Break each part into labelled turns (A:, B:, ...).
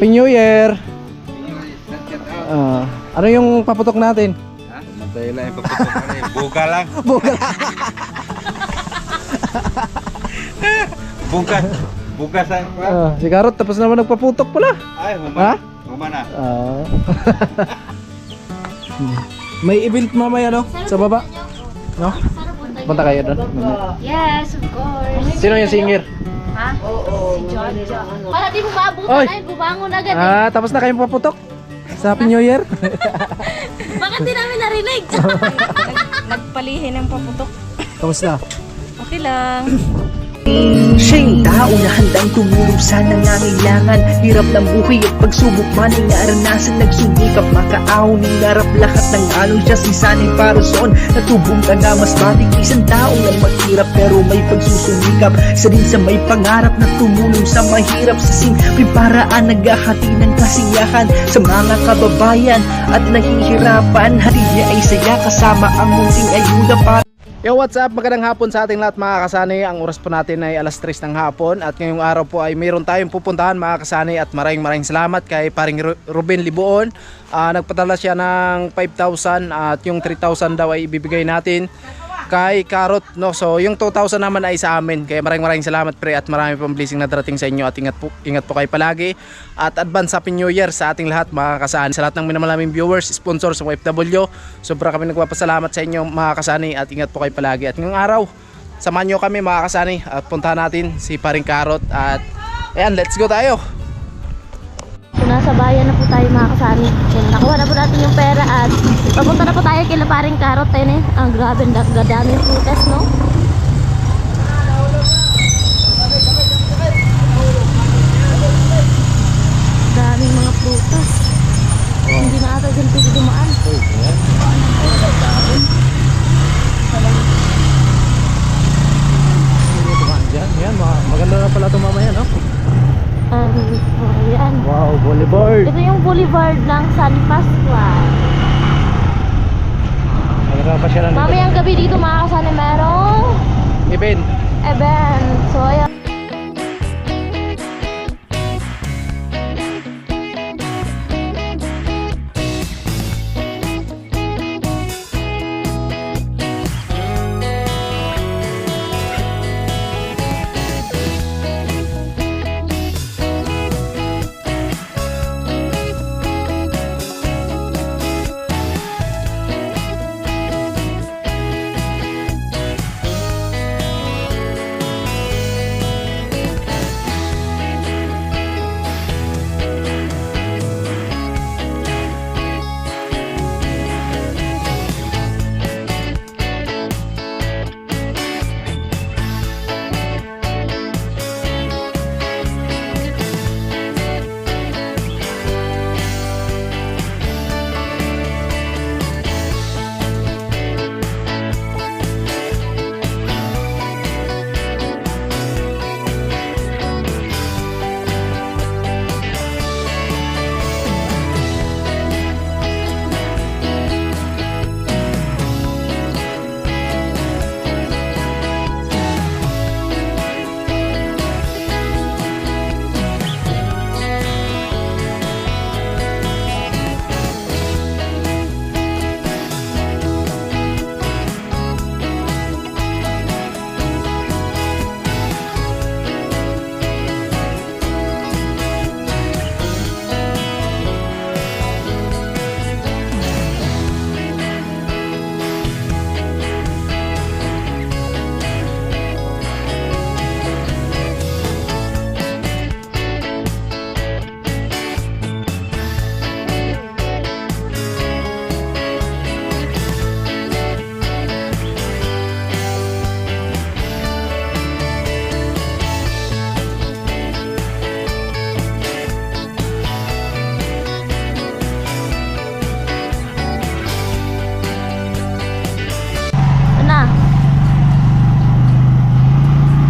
A: Happy New Year! Ano yung paputok natin?
B: Ha? Matay lang yung paputok na rin. Buga lang.
A: Bugal.
B: Bugas ang
A: Si Karot tapos naman nagpaputok pala.
B: Ay,
A: Ha?
B: humana.
A: May event mamaya no? Sa baba? No? Punta kayo doon?
C: Yes, of course.
A: Sino yung singer?
C: Ha? Oo. Si Georgia. Para di mo maabutan
A: Oy!
C: ay bumangon agad eh.
A: Tapos na kayong paputok? Sa Happy New Year?
C: Bakit di namin narinig?
D: Nagpalihin ng paputok.
A: Kamusta?
D: Okay lang.
E: Siya'y tao na handang tumulong sa nangangailangan. Hirap ng buhay at pagsubok man ay naranasan. Nagsumikap makaaon ng narap lahat ng alon. Siya si sanay para soon natubong ka na mas matik. Isang tao lang maghirap pero may pagsusumikap. Isa din sa may pangarap na tumulong sa mahirap. Sa simpleng paraan naghahati ng kasiyahan sa mga kababayan at nahihirapan. Hatid niya ay saya kasama ang munting ayuda para
A: Yo, what's up? Magandang hapon sa ating lahat mga kasani. Ang oras po natin ay alas 3 ng hapon. At ngayong araw po ay mayroon tayong pupuntahan mga kasani. At maraming salamat kay paring Ruben Libuon. Nagpadala siya ng 5,000 at yung 3,000 daw ay ibibigay natin kay Karot, no? So yung 2,000 naman ay sa amin. Kaya maraming salamat pre at marami pang blessing na darating sa inyo. At ingat po kayo palagi. At advance Happy New Year sa ating lahat mga kasani. Sa lahat ng minamalaming viewers, sponsors sa OFW, sobra kami nagpapasalamat sa inyo mga kasani. At ingat po kayo palagi. At ngayong araw, samahan nyo kami mga kasani. At puntahan natin si paring Karot. At ayan, let's go tayo.
C: So, nasa bayan na po tayo mga kasani. Yan, nakuha na po natin yung pera at papunta na po tayo kila paring Karot. Ayun eh, ang grabe, gadami yung prutas, no? Daming mga prutas. Hindi na ata dyan pwede dumaan.
A: Yan, maganda na pala ito mamaya, no?
C: Ayan.
A: Wow, boulevard.
C: Ito yung boulevard ng San Pascual.
A: Maganda pa siya na
C: Mamayang gabi dito mga kasani merong
A: event.
C: event. So ayan.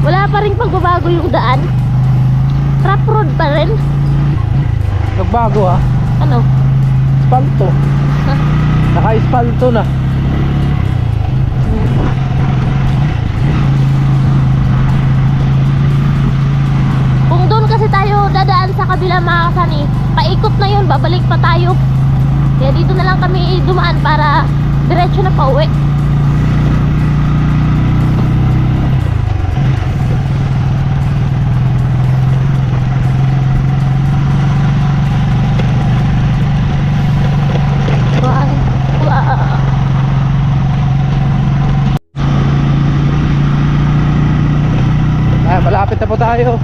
C: Wala pa rin pagbabago yung daan. Trap road pa rin.
A: Nagbago ha.
C: Ano?
A: Espalto. Naka-espalto na.
C: Kung doon kasi kasi tayo dadaan sa kabila mga kasani. Paikot na yun, babalik pa tayo. Kaya dito na lang kami dumaan para diretso na pauwi.
A: Malapit na po tayo.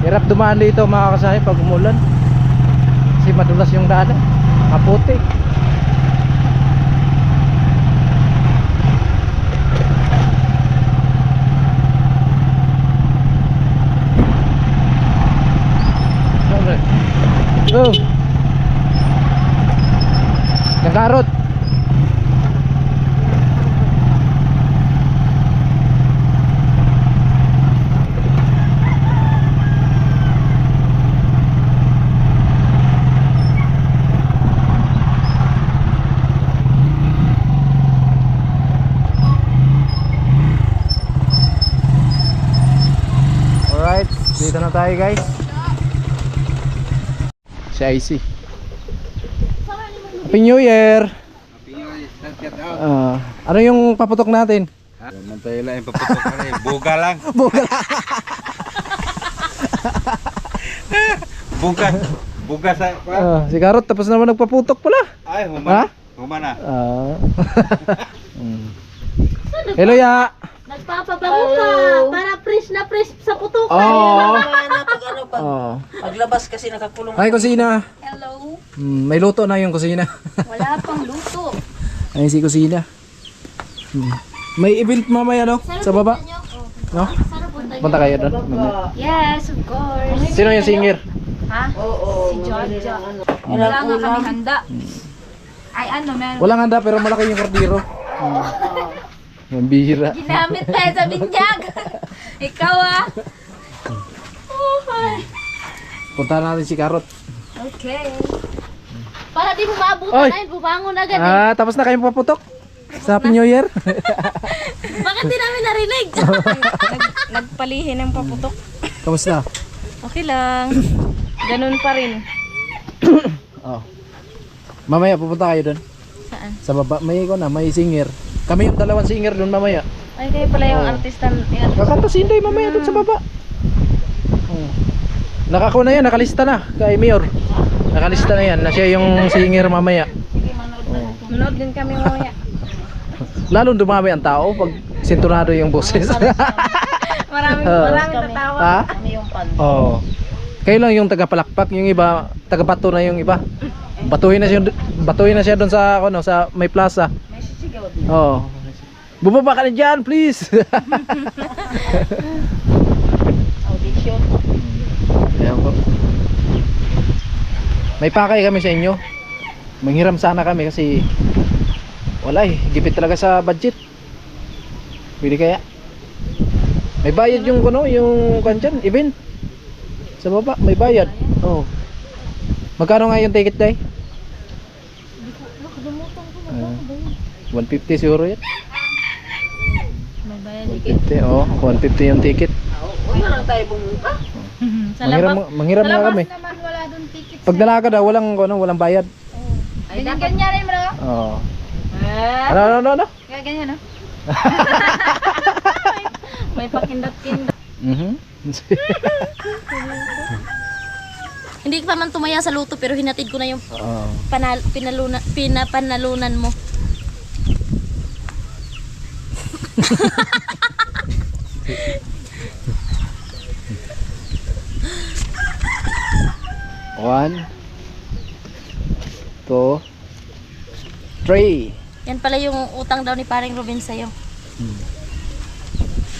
A: Hirap dumaan dito mga kasahe pag umulan. Kasi madulas yung daanan. Maputi. Oh. Nagkarot. Dito na tayo guys. Si IC. Happy New Year. Ano yung paputok natin?
B: Mantay lang yung paputok ka rin. Buga lang. Buga sa...
A: Si Karot tapos naman nagpaputok pala.
B: Ay,
A: Ha?
B: humana.
A: Hello ya.
C: Nagpapabango ka para fresh na fresh sa putukan.
D: Paglabas kasi nakakulong.
A: Ay, kusina.
D: Hello.
A: May luto na yung kusina.
D: Wala pang luto.
A: Ayun si kusina. May event mamaya no? Sa baba. No? Punta kayo doon.
D: Yes, of course.
A: Sino yung singer?
D: Ha? Si Georgia. Wala nga kami handa. Ay ano, meron.
A: Walang handa pero malaki yung kordero. Ang bihira.
D: Ginamit tayo sa binyag. Ikaw ah.
A: Punta natin si Karot.
D: Okay.
C: Para di mo maabutan
A: Oy!
C: na, bumangon agad eh.
A: Tapos na kayong paputok? Sa Happy New Year?
C: Bakit di namin narinig?
D: Nagpalihin ng paputok.
A: Kamusta?
D: Okay lang. Ganun pa rin.
A: Oh. Mamaya pupunta kayo doon.
D: Saan?
A: Sa baba. May singer. Kami yung dalawang singer doon mamaya.
D: Ay, kayo pala yung artista.
A: Kakanta si Inday mamaya doon sa baba. Nakakuha na yan, nakalista na kay Mayor. Nakalista na yan, na siya yung singer mamaya.
D: Manood din kami mamaya.
A: Lalong dumami ang tao pag sintonado yung boses.
D: Maraming tatawa.
A: Ha?
D: Kami yung pan.
A: Oo. Kayo lang yung tagapalakpak, yung iba tagabato na yung iba. Batuhin na siya doon sa sa may plaza.
D: May sisigaw din.
A: Oo. Bumaba ka na dyan, please.
D: Audition.
A: Ayan po. May pakay kami sa inyo. Manghiram sana kami kasi wala gipit talaga sa budget. Pwede kaya? May bayad yung yung kanjan, event. Sa baba, may bayad. Oo. Magkano nga yung ticket day? 150 siguro yan.
D: May bayad.
A: 150, 150 yung ticket.
D: Una lang tayo bumunta. Sa
A: Manghiram nga kami.
D: naman wala doon ticket.
A: Pag dalaga daw, walang bayad.
D: Ay, ganyan rin bro.
A: Oo. Ano?
D: Kaya ganyan no? May pakindot-kindot.
C: Hindi ka pa man tumaya sa luto pero hinatid ko na yung
A: Oo.
C: pinapanalunan mo. One, 2, 3. Yan pala yung utang daw ni paring Ruben sa'yo.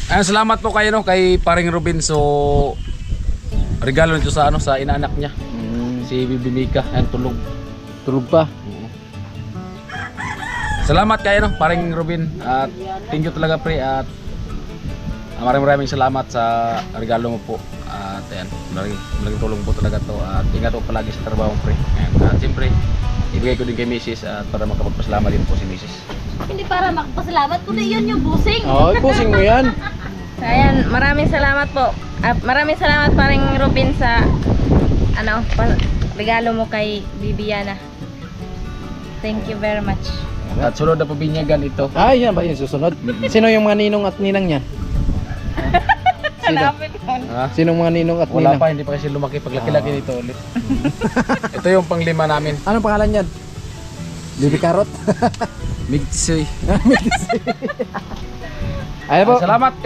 F: Salamat po kayo kay Paring Ruben, so regalo nito sa sa inaanak niya, si Bibi Mika. Ayan,
A: Tulog pa.
F: Salamat kayo Paring Ruben, at thank you talaga pre, at maraming salamat sa regalo mo po, at ayan, malaking tulong po talaga to, at ingat po palagi sa trabaho pre. Ayan, at siyempre ibigay ko din kay Mrs. at para makapagpasalamat din po si Mrs.
C: Hindi para makapasalamat, kundi yun yung busing.
A: Oh, pusing mo yan.
D: So, ayan, maraming salamat po. Maraming salamat paring Ruben sa regalo mo kay Bibiana. Thank you very much.
F: At sunod na pabinyagan ito.
A: Ay, yan ba yung susunod? Sino yung mga ninong at ninang niyan? Sino?
F: Ha?
A: Sinong mga ninong at
F: Wala
A: ninang?
F: pa, hindi pa kasi lumaki. Paglaki-laki nito ulit. Ito yung panglima namin.
A: Anong pangalan yan? Bibi Karot?
F: Migtsoy.
A: Ay po.
F: Salamat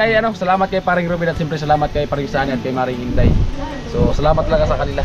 F: kay paring Ruben at siyempre salamat kay paring Sani at kay Maring Inday. So salamat talaga sa kanila.